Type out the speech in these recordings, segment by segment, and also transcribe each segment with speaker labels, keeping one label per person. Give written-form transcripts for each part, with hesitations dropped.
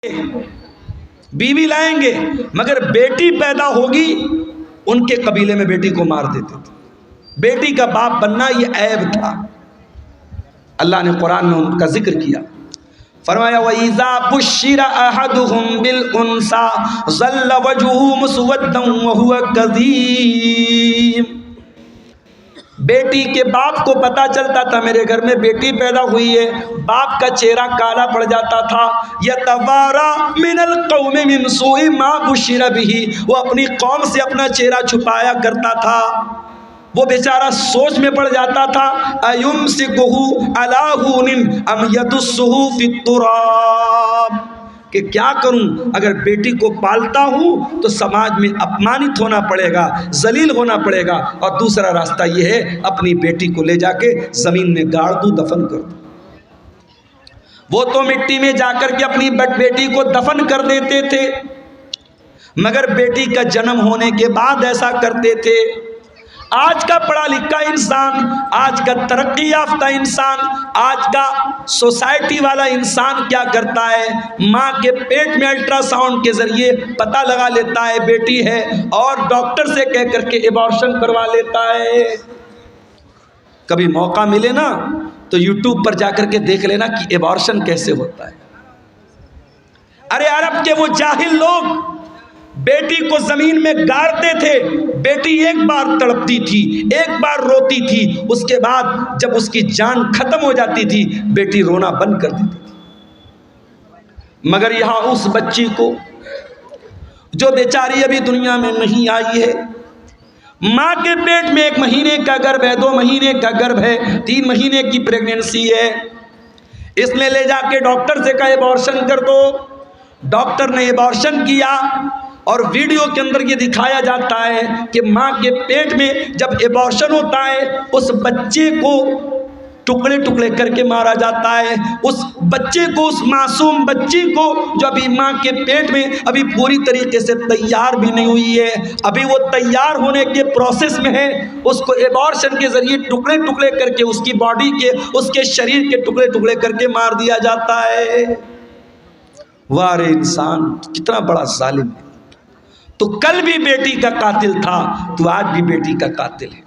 Speaker 1: बीवी लाएंगे, मगर बेटी पैदा होगी उनके कबीले में बेटी को मार देते थे। बेटी का बाप बनना ये ऐब था। अल्लाह ने कुरान में उनका जिक्र किया, फरमाया वइज़ा बुश्शिरा अहदुहुम बिल उन्सा ज़ल्ल वजहुहु मुस्वद्दन व हुवा कज़ीम। बेटी के बाप को पता चलता था मेरे घर में बेटी पैदा हुई है, बाप का चेहरा काला पड़ जाता था। यतवारा मिनल कौमि मिन सूइ मा बुश्शिरा बिही, वो अपनी कौम से अपना चेहरा छुपाया करता था। वो बेचारा सोच में पड़ जाता था, अयुमसिकुहु अला हुनिन अम यदुस्सुहु फित्तुराब, कि क्या करूं, अगर बेटी को पालता हूं तो समाज में अपमानित होना पड़ेगा, जलील होना पड़ेगा, और दूसरा रास्ता यह है अपनी बेटी को ले जाके जमीन में गाड़ दूं, दफन कर दूं। वो तो मिट्टी में जाकर के अपनी बेटी को दफन कर देते थे, मगर बेटी का जन्म होने के बाद ऐसा करते थे। आज का पढ़ा लिखा इंसान, आज का तरक्की याफ्ता इंसान, आज का सोसाइटी वाला इंसान क्या करता है, माँ के पेट में अल्ट्रासाउंड के जरिए पता लगा लेता है बेटी है, और डॉक्टर से कह करके एबॉर्शन करवा लेता है। कभी मौका मिले ना तो यूट्यूब पर जाकर के देख लेना कि एबॉर्शन कैसे होता है। अरे अरब के वो जाहिल लोग बेटी को जमीन में गाड़ते थे, बेटी एक बार तड़पती थी, एक बार रोती थी, उसके बाद जब उसकी जान खत्म हो जाती थी बेटी रोना बंद कर देती थी। मगर यहां उस बच्ची को जो बेचारी अभी दुनिया में नहीं आई है, माँ के पेट में 1 महीने का गर्भ है, 2 महीने का गर्भ है, 3 महीने की प्रेगनेंसी है, इसने ले जाके डॉक्टर से कहा एबॉर्शन कर दो। डॉक्टर ने एबॉर्शन किया और वीडियो के अंदर ये दिखाया जाता है कि माँ के पेट में जब एबॉर्शन होता है उस बच्चे को टुकड़े टुकड़े करके मारा जाता है। उस बच्चे को, उस मासूम बच्ची को जो अभी माँ के पेट में अभी पूरी तरीके से तैयार भी नहीं हुई है, अभी वो तैयार होने के प्रोसेस में है, उसको एबॉर्शन के जरिए टुकड़े टुकड़े करके उसकी बॉडी के, उसके शरीर के टुकड़े टुकड़े करके मार दिया जाता है। वाह रे इंसान, कितना बड़ा जालिम है। तो कल भी बेटी का कातिल था, तो आज भी बेटी का कातिल है।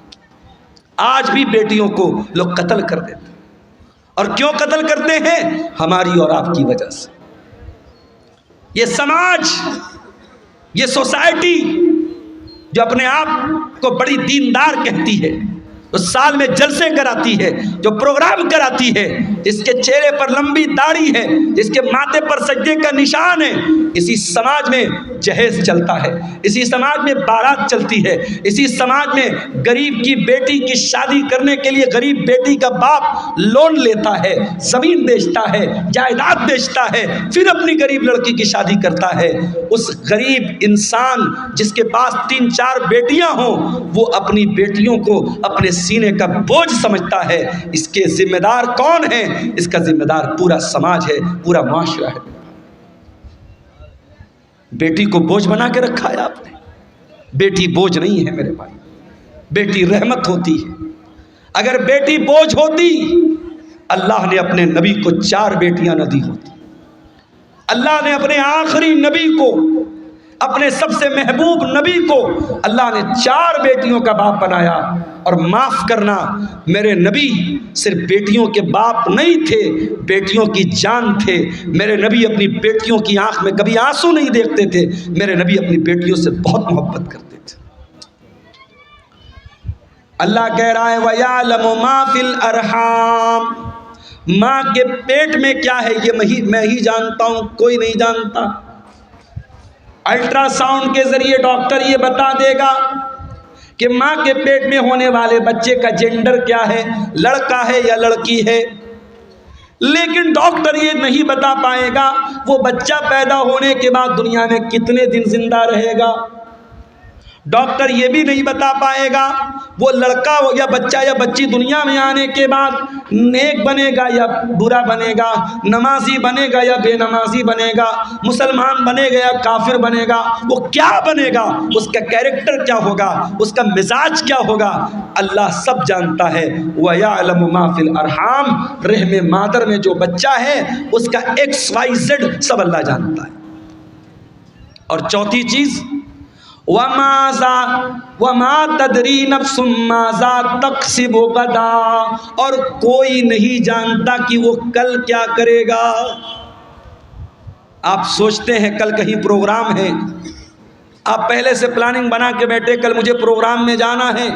Speaker 1: आज भी बेटियों को लोग कत्ल कर देते हैं, और क्यों कत्ल करते हैं? हमारी और आपकी वजह से। ये समाज, ये सोसाइटी जो अपने आप को बड़ी दीनदार कहती है, जो साल में जलसे कराती है, जो प्रोग्राम कराती है, जिसके चेहरे पर लंबी दाढ़ी है, जिसके माथे पर सज्जे का निशान है, इसी समाज में जहेज चलता है, इसी समाज में बारात चलती है, इसी समाज में गरीब की बेटी की शादी करने के लिए गरीब बेटी का बाप लोन लेता है, जमीन बेचता है, जायदाद बेचता है, फिर अपनी गरीब लड़की की शादी करता है। उस गरीब इंसान जिसके पास 3-4 बेटियां हों, वो अपनी बेटियों को अपने सीने का बोझ समझता है। इसके जिम्मेदार कौन है? इसका जिम्मेदार पूरा समाज है, पूरा माशरा है। बेटी को बोझ बना के रखा है आपने। बेटी बोझ नहीं है मेरे भाई, बेटी रहमत होती है। अगर बेटी बोझ होती, अल्लाह ने अपने नबी को 4 बेटियां न दी होती। अल्लाह ने अपने आखिरी नबी को, अपने सबसे महबूब नबी को अल्लाह ने 4 बेटियों का बाप बनाया। और माफ़ करना, मेरे नबी सिर्फ बेटियों के बाप नहीं थे, बेटियों की जान थे। मेरे नबी अपनी बेटियों की आंख में कभी आंसू नहीं देखते थे। मेरे नबी अपनी बेटियों से बहुत मोहब्बत करते थे। अल्लाह कह रहा है वयालमु मा फिल अरहाम, माँ के पेट में क्या है ये मैं ही जानता हूँ, कोई नहीं जानता। अल्ट्रासाउंड के जरिए डॉक्टर ये बता देगा कि माँ के पेट में होने वाले बच्चे का जेंडर क्या है, लड़का है या लड़की है, लेकिन डॉक्टर ये नहीं बता पाएगा वो बच्चा पैदा होने के बाद दुनिया में कितने दिन जिंदा रहेगा। डॉक्टर ये भी नहीं बता पाएगा वो लड़का हो या बच्चा या बच्ची दुनिया में आने के बाद नेक बनेगा या बुरा बनेगा, नमाजी बनेगा या बेनमाजी बनेगा, मुसलमान बनेगा या काफिर बनेगा, वो क्या बनेगा, उसका कैरेक्टर क्या होगा, उसका मिजाज क्या होगा, अल्लाह सब जानता है। व यअलमु मा फिल अरहाम, रहम मादर में जो बच्चा है उसका XYZ सब अल्लाह जानता है। और चौथी चीज़, वमा तदरी नफ्सुम माज़ा तक्सिबु गदा, और कोई नहीं जानता कि वो कल क्या करेगा। आप सोचते हैं कल कहीं प्रोग्राम है, आप पहले से प्लानिंग बना के बैठे कल मुझे प्रोग्राम में जाना है,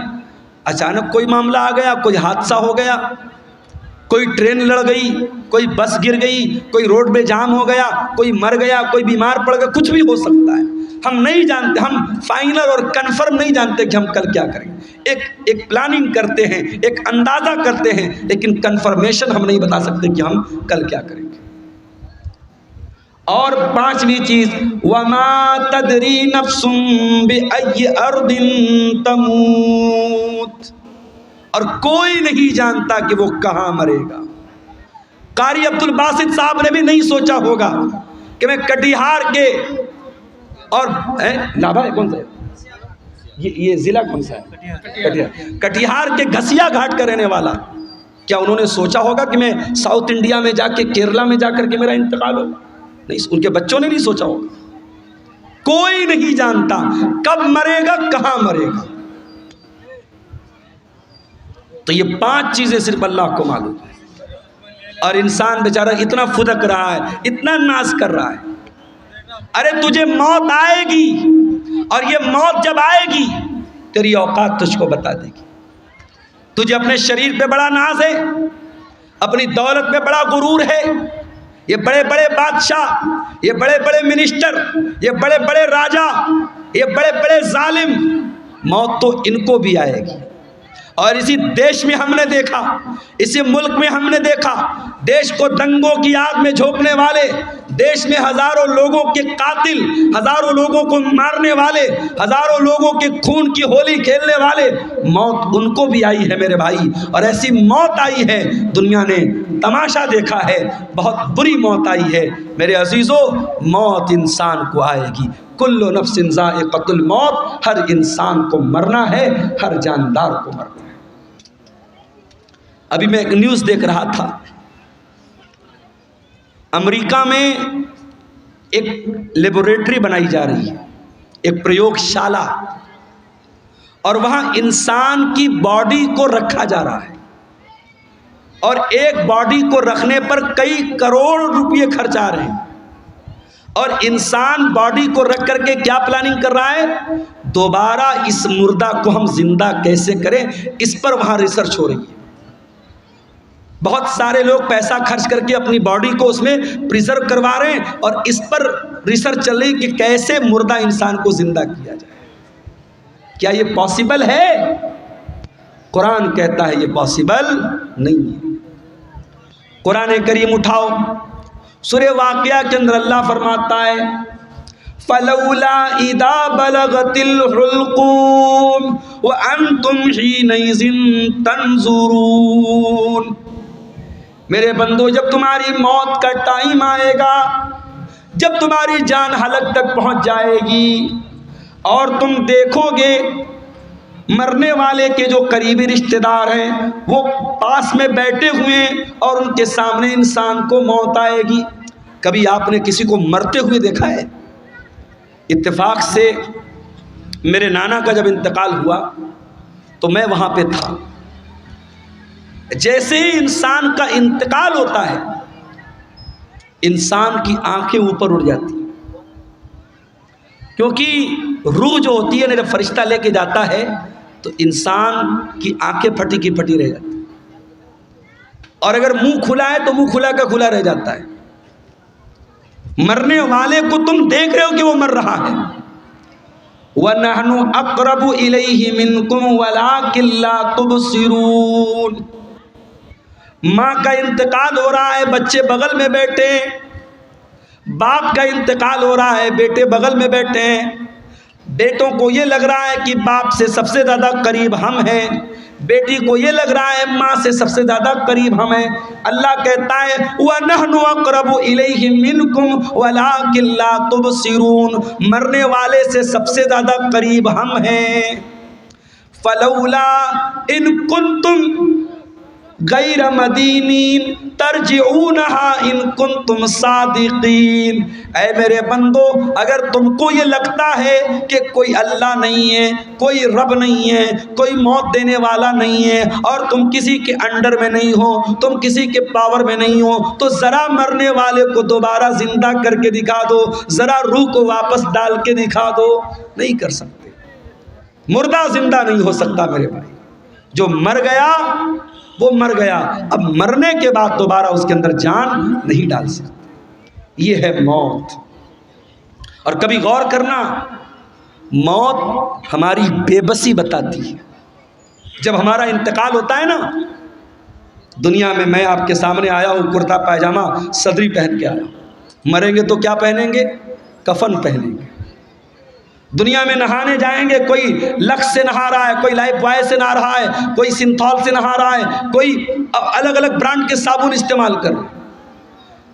Speaker 1: अचानक कोई मामला आ गया, कोई हादसा हो गया, कोई ट्रेन लड़ गई, कोई बस गिर गई, कोई रोड में जाम हो गया, कोई मर गया, कोई बीमार पड़ गया, कुछ भी हो सकता है। हम नहीं जानते, हम फाइनल और कंफर्म नहीं जानते कि हम कल क्या करेंगे। एक प्लानिंग करते हैं, एक अंदाज़ा करते हैं, लेकिन कंफर्मेशन हम नहीं बता सकते कि हम कल क्या करेंगे। और पांचवी चीज़, वमा तदरी नफ्सुम बिअय्यि अर्दिन तमूत, और कोई नहीं जानता कि वो कहाँ मरेगा। कारी अब्दुल बासित साहब ने भी नहीं सोचा होगा कि मैं कटिहार के, और नाभा है कौन सा है? ये ज़िला कौन सा है? कटिहार के घसिया घाट का रहने वाला, क्या उन्होंने सोचा होगा कि मैं साउथ इंडिया में जाके, केरला में जाकर के मेरा इंतकाल होगा? नहीं, उनके बच्चों ने नहीं सोचा होगा। कोई नहीं जानता कब मरेगा, कहाँ मरेगा। तो ये पांच चीज़ें सिर्फ अल्लाह को मालूम है। और इंसान बेचारा इतना फुदक रहा है, इतना नाज कर रहा है। अरे तुझे मौत आएगी, और ये मौत जब आएगी तेरी औकात तुझको बता देगी। तुझे अपने शरीर पे बड़ा नाज है, अपनी दौलत पे बड़ा गुरूर है, ये बड़े बड़े बादशाह, ये बड़े बड़े मिनिस्टर, ये बड़े बड़े राजा, ये बड़े बड़े जालिम, मौत तो इनको भी आएगी। और इसी देश में हमने देखा, इसी मुल्क में हमने देखा, देश को दंगों की आग में झोंकने वाले, देश में हजारों लोगों के कातिल, हजारों लोगों को मारने वाले, हजारों लोगों के खून की होली खेलने वाले, मौत उनको भी आई है मेरे भाई। और ऐसी मौत आई है, दुनिया ने तमाशा देखा है, बहुत बुरी मौत आई है मेरे अजीज़ों। मौत इंसान को आएगी, कुल्लु नफ्सिन ज़ाइक़तुल मौत, हर इंसान को मरना है, हर जानदार को मरना है। अभी मैं एक न्यूज़ देख रहा था, अमेरिका में एक लेबोरेटरी बनाई जा रही है, एक प्रयोगशाला, और वहाँ इंसान की बॉडी को रखा जा रहा है, और एक बॉडी को रखने पर कई करोड़ रुपए खर्च आ रहे हैं। और इंसान बॉडी को रख करके क्या प्लानिंग कर रहा है, दोबारा इस मुर्दा को हम जिंदा कैसे करें, इस पर वहाँ रिसर्च हो रही है। बहुत सारे लोग पैसा खर्च करके अपनी बॉडी को उसमें प्रिजर्व करवा रहे हैं, और इस पर रिसर्च चल रही कि कैसे मुर्दा इंसान को जिंदा किया जाए। क्या ये पॉसिबल है? कुरान कहता है ये पॉसिबल नहीं है। कुरान करीम उठाओ, सूरह वाक़िया के अंदर अल्लाह फरमाता है, फलौला इदा बलगतिल हुल्क़ूम व अंतुम हीनइज़िन तंज़ुरून। मेरे बंदो, जब तुम्हारी मौत का टाइम आएगा, जब तुम्हारी जान हलक तक पहुंच जाएगी, और तुम देखोगे मरने वाले के जो करीबी रिश्तेदार हैं वो पास में बैठे हुए हैं, और उनके सामने इंसान को मौत आएगी। कभी आपने किसी को मरते हुए देखा है? इत्तेफाक से मेरे नाना का जब इंतकाल हुआ तो मैं वहाँ पे था। जैसे ही इंसान का इंतकाल होता है, इंसान की आंखें ऊपर उड़ जाती हैं, क्योंकि रूह जो होती है ना, जब फरिश्ता लेके जाता है तो इंसान की आंखें फटी की फटी रह जाती है, और अगर मुंह खुला है तो मुंह खुला का खुला रह जाता है। मरने वाले को तुम देख रहे हो कि वो मर रहा है। वनहनु अक़रबु इलैहि मिनकुम वलाकिन ला तुबसिरून। माँ का इंतकाल हो रहा है, बच्चे बगल में बैठे हैं, बाप का इंतकाल हो रहा है, बेटे बगल में बैठे हैं, बेटों को ये लग रहा है कि बाप से सबसे ज़्यादा करीब हम हैं, बेटी को ये लग रहा है माँ से सबसे ज़्यादा करीब हम हैं। अल्लाह कहता है वनहनु अक़रबु इलैहि मिनकुम वलाकिन ला तुबसिरून, मरने वाले से सबसे ज़्यादा करीब हम हैं। फलौला इन कुंतुम गैर मदीनीन तरजिऊनहा इन कुंतुम सादिकीन। ऐ मेरे बंदो, अगर तुमको ये लगता है कि कोई अल्लाह नहीं है, कोई रब नहीं है, कोई मौत देने वाला नहीं है और तुम किसी के अंडर में नहीं हो, तुम किसी के पावर में नहीं हो, तो ज़रा मरने वाले को दोबारा ज़िंदा करके दिखा दो, ज़रा रूह को वापस डाल के दिखा दो। नहीं कर सकते, मुर्दा ज़िंदा नहीं हो सकता मेरे भाई। जो मर गया वो मर गया, अब मरने के बाद दोबारा उसके अंदर जान नहीं डाल सकते। ये है मौत। और कभी गौर करना, मौत हमारी बेबसी बताती है। जब हमारा इंतकाल होता है ना, दुनिया में मैं आपके सामने आया हूँ कुर्ता पायजामा सदरी पहन के आया हूँ, मरेंगे तो क्या पहनेंगे? कफन पहनेंगे। दुनिया में नहाने जाएंगे, कोई लक्स से नहा रहा है, कोई लाइफ बॉय से नहा रहा है, कोई सिंथॉल से नहा रहा है, कोई अलग अलग ब्रांड के साबुन इस्तेमाल कर रहे हैं।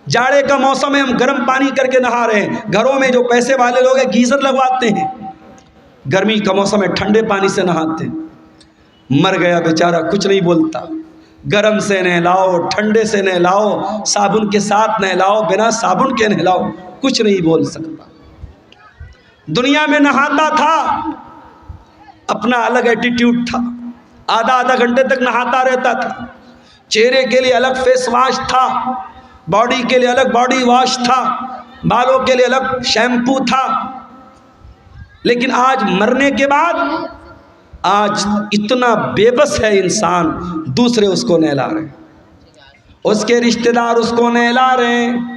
Speaker 1: जाड़े का मौसम है, हम गर्म पानी करके नहा रहे हैं। घरों में जो पैसे वाले लोग हैं गीजर लगवाते हैं, गर्मी का मौसम है ठंडे पानी से नहाते हैं। मर गया बेचारा, कुछ नहीं बोलता। गर्म से नहलाओ, ठंडे से नहलाओ, साबुन के साथ नहलाओ, बिना साबुन के नहलाओ, कुछ नहीं बोल सकता। दुनिया में नहाता था, अपना अलग एटीट्यूड था, आधा आधा घंटे तक नहाता रहता था। चेहरे के लिए अलग फेस वॉश था, बॉडी के लिए अलग बॉडी वॉश था, बालों के लिए अलग शैम्पू था। लेकिन आज मरने के बाद आज इतना बेबस है इंसान, दूसरे उसको नहला रहे हैं, उसके रिश्तेदार उसको नहला रहे हैं।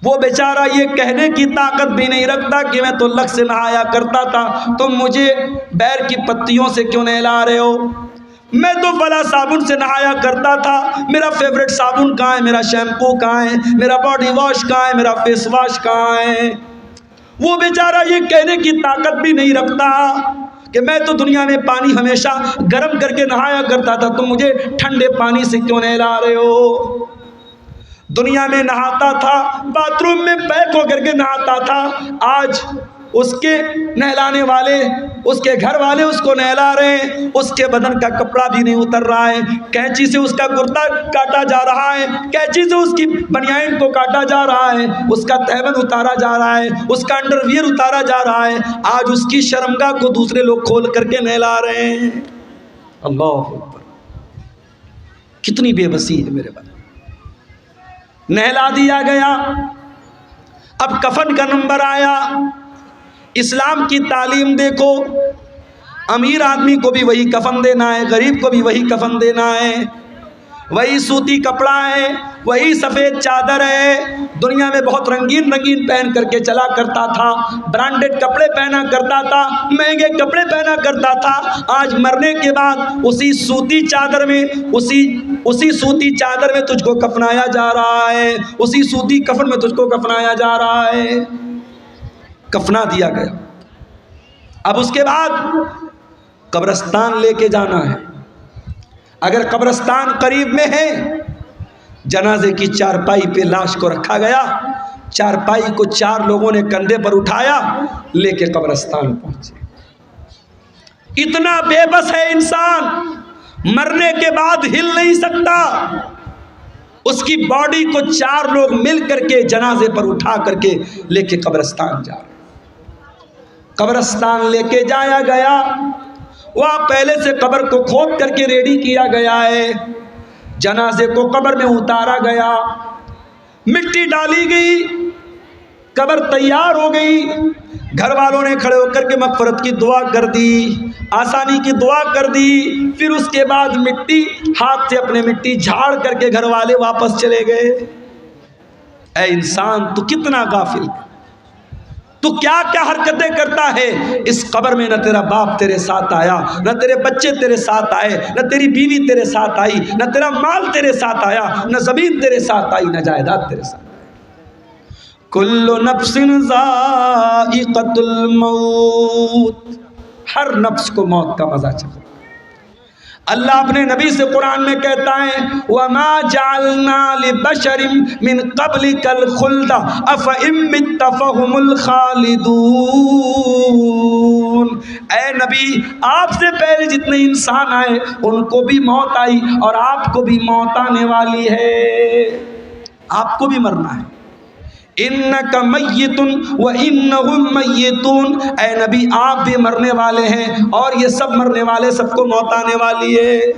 Speaker 1: वो बेचारा ये कहने की ताकत भी नहीं रखता कि मैं तो लक्स से नहाया करता था, तुम मुझे बैर की पत्तियों से क्यों नहला रहे हो? मैं तो फला साबुन से नहाया करता था, मेरा फेवरेट साबुन कहाँ है, मेरा शैम्पू कहाँ है, मेरा बॉडी वॉश कहाँ है, मेरा फेस वॉश कहाँ है? वो बेचारा ये कहने की ताकत भी नहीं रखता कि मैं तो दुनिया में पानी हमेशा गर्म करके नहाया करता था, तुम मुझे ठंडे पानी से क्यों नहला रहे हो? दुनिया में नहाता था, बाथरूम में पैक होकर के नहाता था, आज उसके नहलाने वाले, उसके घर वाले उसको नहला रहे हैं, उसके बदन का कपड़ा भी नहीं उतर रहा है, कैंची से उसका कुर्ता काटा जा रहा है, कैंची से उसकी बनियान को काटा जा रहा है, उसका तहबंद उतारा जा रहा है, उसका अंडरवियर उतारा जा रहा है। आज उसकी शर्मगाह को दूसरे लोग खोल करके नहला रहे हैं। अल्लाह अकबर, कितनी बेबसी है मेरे भाई। नहला दिया गया, अब कफन का नंबर आया। इस्लाम की तालीम देखो, अमीर आदमी को भी वही कफन देना है, गरीब को भी वही कफन देना है, वही सूती कपड़ा है, वही सफ़ेद चादर है। दुनिया में बहुत रंगीन रंगीन पहन करके चला करता था, ब्रांडेड कपड़े पहना करता था, महंगे कपड़े पहना करता था। आज मरने के बाद उसी सूती चादर में, उसी सूती चादर में तुझको कफनाया जा रहा है, उसी सूती कफन में तुझको कफनाया जा रहा है। कफना दिया गया। अब उसके बाद कब्रिस्तान लेके जाना है। अगर कब्रिस्तान करीब में है, जनाजे की चारपाई पे लाश को रखा गया, चारपाई को 4 लोगों ने कंधे पर उठाया, लेके कब्रिस्तान पहुंचे। इतना बेबस है इंसान, मरने के बाद हिल नहीं सकता। उसकी बॉडी को 4 लोग मिल करके जनाजे पर उठा करके लेके कब्रिस्तान जा रहे। कब्रिस्तान लेके जाया गया, वहाँ पहले से कब्र को खोद करके रेडी किया गया है। जनाजे को कब्र में उतारा गया, मिट्टी डाली गई, कब्र तैयार हो गई। घर वालों ने खड़े होकर के मग़फ़िरत की दुआ कर दी, आसानी की दुआ कर दी। फिर उसके बाद मिट्टी, हाथ से अपने मिट्टी झाड़ करके घर वाले वापस चले गए। ऐ इंसान, तू कितना गाफिल, तू क्या क्या हरकतें करता है। इस कब्र में न तेरा बाप तेरे साथ आया, न तेरे बच्चे तेरे साथ आए, न तेरी बीवी तेरे साथ आई, न तेरा माल तेरे साथ आया, न ज़मीन तेरे साथ आई, न जायदाद तेरे साथ आई। कुल्लु नफ्सिन ज़ाइक़तुल मौत, हर नफ्स को मौत का मजा चखा। अल्लाह अपने नबी से कुरान में कहता है वमा जअलना लिबशरिम मिन क़ब्लिकल खुल्द अफ़इन मित्ता फ़हुमुल ख़ालिदून। ऐ नबी, आपसे पहले जितने इंसान आए उनको भी मौत आई और आपको भी मौत आने वाली है, आपको भी मरना है। इन्नका मय्यितुन व इन्नहुम मय्यितून, ऐ नबी आप भी मरने वाले हैं और ये सब मरने वाले, सबको मौत आने वाली है।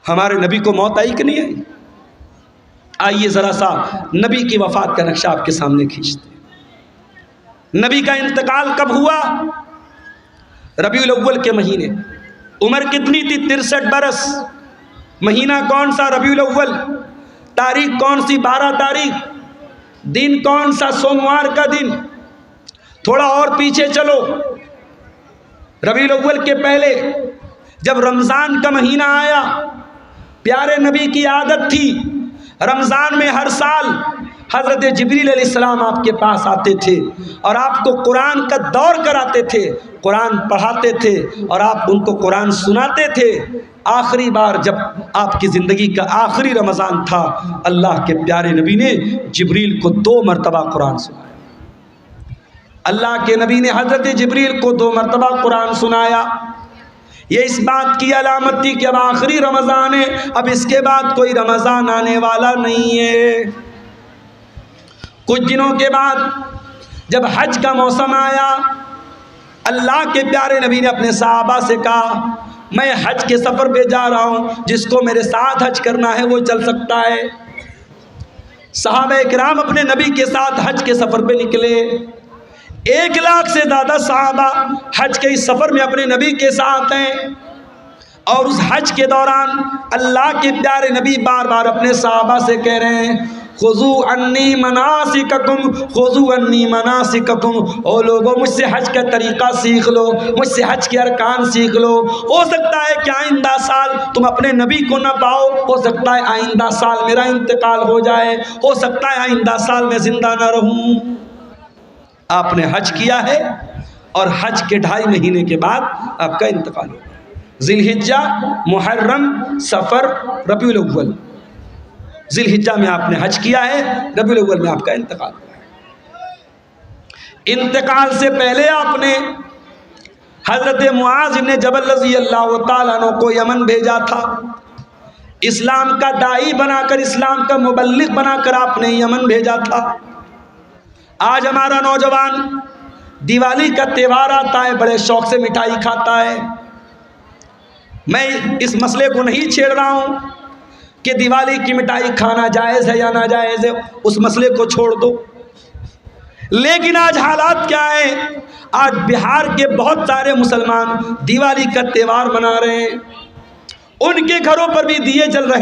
Speaker 1: हमारे नबी को मौत आई कि नहीं आई? आइए ज़रा सा नबी की वफ़ात का नक्शा आपके सामने खींचते हैं। नबी का इंतकाल कब हुआ? रबीउल अव्वल के महीने। उम्र कितनी थी? 63 बरस। महीना कौन सा? रबीउल अव्वल। तारीख कौन सी? 12 तारीख। दिन कौन सा? सोमवार का दिन। थोड़ा और पीछे चलो, रबीउल अव्वल के पहले जब रमज़ान का महीना आया, प्यारे नबी की आदत थी रमज़ान में हर साल हज़रत जिब्रील अलैहिस्सलाम आपके पास आते थे और आपको कुरान का दौर कराते थे, कुरान पढ़ाते थे और आप उनको कुरान सुनाते थे। आखिरी बार जब आपकी ज़िंदगी का आखिरी रमज़ान था, अल्लाह के प्यारे नबी ने जिब्रील को 2 मरतबा कुरान सुनाया। अल्लाह के नबी ने हज़रत जिब्रील को 2 मरतबा कुरान सुनाया। ये इस बात की अलामत थी कि अब आखिरी रमज़ान है, अब इसके बाद कोई रमज़ान आने वाला नहीं है। कुछ दिनों के बाद जब हज का मौसम आया, अल्लाह के प्यारे नबी ने अपने सहाबा से कहा मैं हज के सफ़र पे जा रहा हूँ, जिसको मेरे साथ हज करना है वो चल सकता है। सहाबा इकराम अपने नबी के साथ हज के सफ़र पे निकले। 1 लाख से ज़्यादा सहाबा हज के इस सफ़र में अपने नबी के साथ हैं और उस हज के दौरान अल्लाह के प्यारे नबी बार बार अपने सहाबा से कह रहे हैं खुज़ू अन्नी मनासिककुम, खुज़ू अन्नी मनासिककुम। ओ लोगों, मुझसे हज का तरीक़ा सीख लो, मुझसे हज के अरकान सीख लो। हो सकता है कि आइंदा साल तुम अपने नबी को न पाओ, हो सकता है आइंदा साल मेरा इंतकाल हो जाए, हो सकता है आइंदा साल मैं ज़िंदा न रहूँ। आपने हज किया है और हज के 2.5 महीने के बाद आपका इंतकाल होगा। ज़िलहिज्जा, मुहर्रम, सफ़र, रबीउल अव्वल। ज़िलहिज्जा में आपने हज किया है, रबीउल अव्वल में आपका इंतकाल हुआ। इंतकाल से पहले आपने हज़रत मुआज़ इब्न जबल रज़ी अल्लाह तआला अन्हु को यमन भेजा था। इस्लाम का दाई बनाकर, इस्लाम का मुबल्लिग बनाकर आपने यमन भेजा था। आज हमारा नौजवान दिवाली का त्यौहार आता है, बड़े शौक़ से मिठाई खाता है। मैं इस मसले को नहीं छेड़ रहा हूँ कि दिवाली की मिठाई खाना जायज़ है या ना जायज़ है, उस मसले को छोड़ दो। लेकिन आज हालात क्या है? आज बिहार के बहुत सारे मुसलमान दिवाली का त्यौहार मना रहे हैं, उनके घरों पर भी दिए जल रहे हैं।